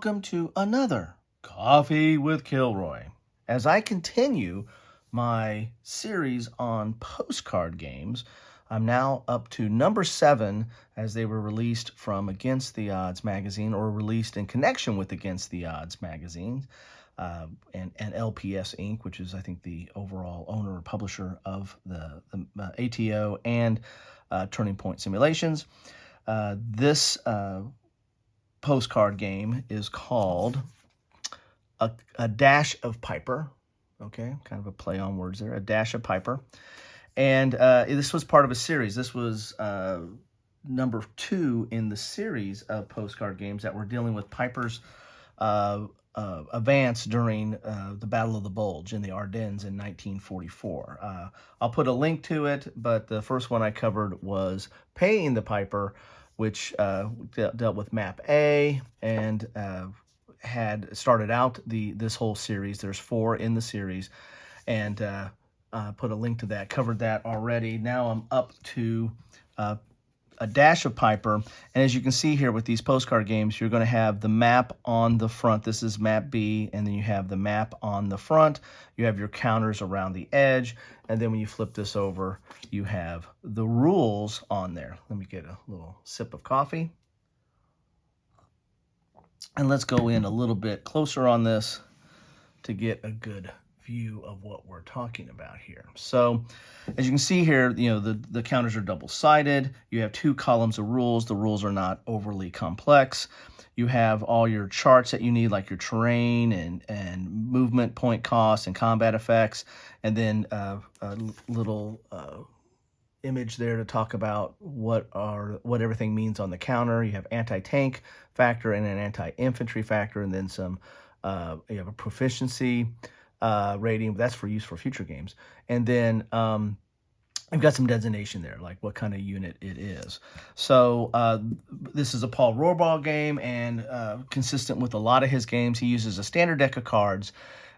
welcome to another Coffee with Kilroy. As I continue my series on postcard games, I'm now up to number 7 as they were released from Against the Odds magazine, or released in connection with Against the Odds magazine, and LPS Inc., which is, I think, the overall owner or publisher of the ATO and Turning Point Simulations. This postcard game is called a Dash of Peiper. Okay, kind of a play on words there. A Dash of Peiper. And this was part of a series. This was number 2 in the series of postcard games that were dealing with Peiper's advance during the Battle of the Bulge in the Ardennes in 1944. I'll put a link to it, but the first one I covered was Paying the Peiper, which dealt with Map A and had started out this whole series. There's 4 in the series, and put a link to that. Covered that already. Now I'm up to a Dash of Peiper, and as you can see here with these postcard games, you're going to have the map on the front. This is map B, and then you have the map on the front. You have your counters around the edge, and then when you flip this over, you have the rules on there. Let me get a little sip of coffee, and let's go in a little bit closer on this to get a good view of what we're talking about here. So as you can see here, the counters are double-sided. You have 2 columns of rules. The rules are not overly complex. You have all your charts that you need, like your terrain and movement point costs and combat effects, and then a little image there to talk about what everything means on the counter. You have anti-tank factor and an anti-infantry factor, and then some you have a proficiency rating. That's for use for future games. And then I've got some designation there, like what kind of unit it is. So this is a Paul Rohrbaugh game, and consistent with a lot of his games, he uses a standard deck of cards.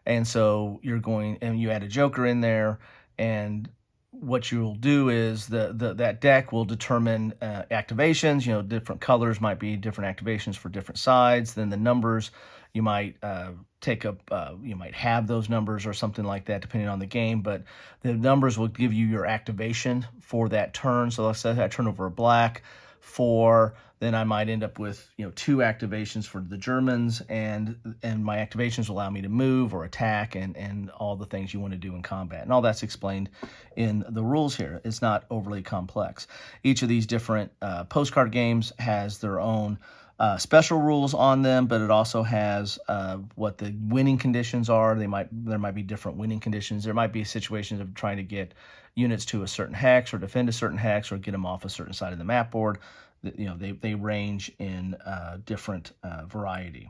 And so you add a joker in there, and what you'll do is that deck will determine activations. Different colors might be different activations for different sides. Then the numbers, you might you might have those numbers or something like that, depending on the game. But the numbers will give you your activation for that turn. So let's say I turn over a black 4, then I might end up with 2 activations for the Germans, and my activations will allow me to move or attack and all the things you want to do in combat. And all that's explained in the rules here. It's not overly complex. Each of these different postcard games has their own special rules on them, but it also has what the winning conditions are. There might be different winning conditions. There might be situations of trying to get units to a certain hex or defend a certain hex or get them off a certain side of the map board. They range in different variety.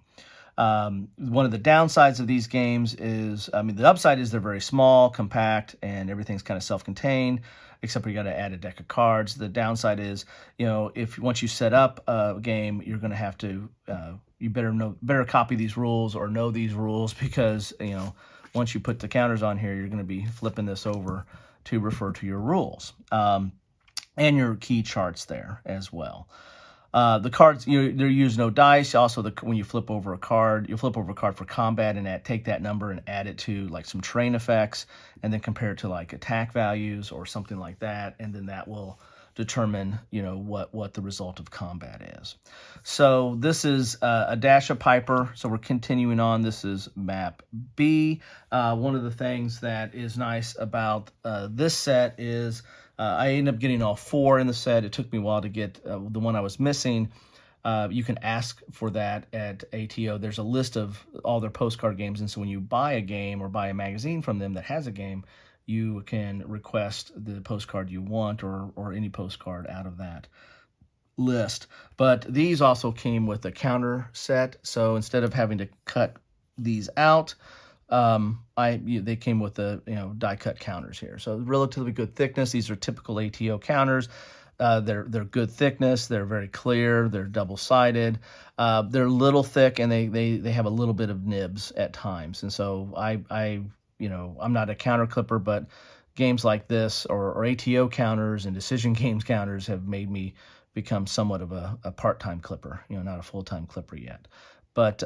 One of the downsides of these games is, the upside is they're very small, compact, and everything's kind of self-contained, except for you got to add a deck of cards. The downside is, if once you set up a game, you're going to have to, you better copy these rules or know these rules, because, once you put the counters on here, you're going to be flipping this over to refer to your rules. And your key charts there as well. The cards, there use no dice. Also, when you flip over a card, you'll flip over a card for combat and take that number and add it to like some terrain effects, and then compare it to like attack values or something like that, and then that will determine what the result of combat is. So this is a Dash of Peiper. So we're continuing on. This is map B. One of the things that is nice about this set is I ended up getting all 4 in the set. It took me a while to get the one I was missing. You can ask for that at ATO. There's a list of all their postcard games, and so when you buy a game or buy a magazine from them that has a game, you can request the postcard you want or any postcard out of that list. But these also came with a counter set, so instead of having to cut these out, they came with the die cut counters here. So relatively good thickness. These are typical ATO counters. They're good thickness. They're very clear. They're double-sided. They're a little thick, and they have a little bit of nibs at times. And so I'm not a counter clipper, but games like this or ATO counters and decision games counters have made me become somewhat of a part-time clipper, not a full-time clipper yet. But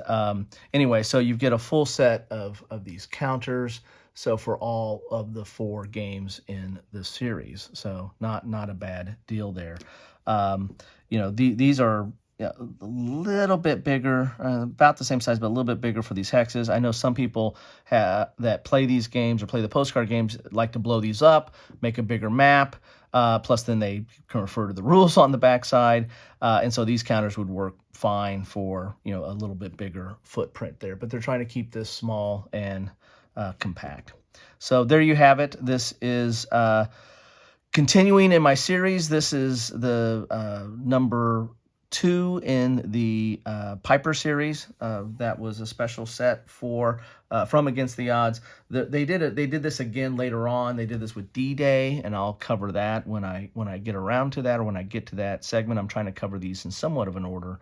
anyway, so you get a full set of these counters. So for all of the 4 games in the series, so not a bad deal there. You know, these are a little bit bigger, about the same size, but a little bit bigger for these hexes. I know some people that play these games or play the postcard games like to blow these up, make a bigger map. Plus, then they can refer to the rules on the backside, and so these counters would work fine for, you know, a little bit bigger footprint there. But they're trying to keep this small and compact. So there you have it. This is continuing in my series. This is the number 2 in the Peiper series. That was a special set for from Against the Odds. They did this again later on. They did this with D-Day, and I'll cover that when I get around to that, or when I get to that segment. I'm trying to cover these in somewhat of an order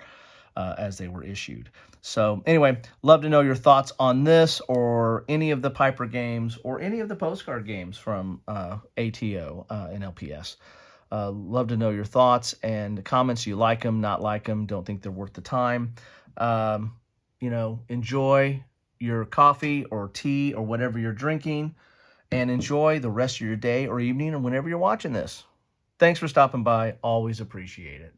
as they were issued. So anyway, love to know your thoughts on this, or any of the Peiper games, or any of the postcard games from ATO and LPS. Love to know your thoughts and comments. You like them, not like them, don't think they're worth the time. You know, enjoy your coffee or tea or whatever you're drinking, and enjoy the rest of your day or evening, or whenever you're watching this. Thanks for stopping by. Always appreciate it.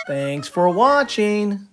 Thanks for watching.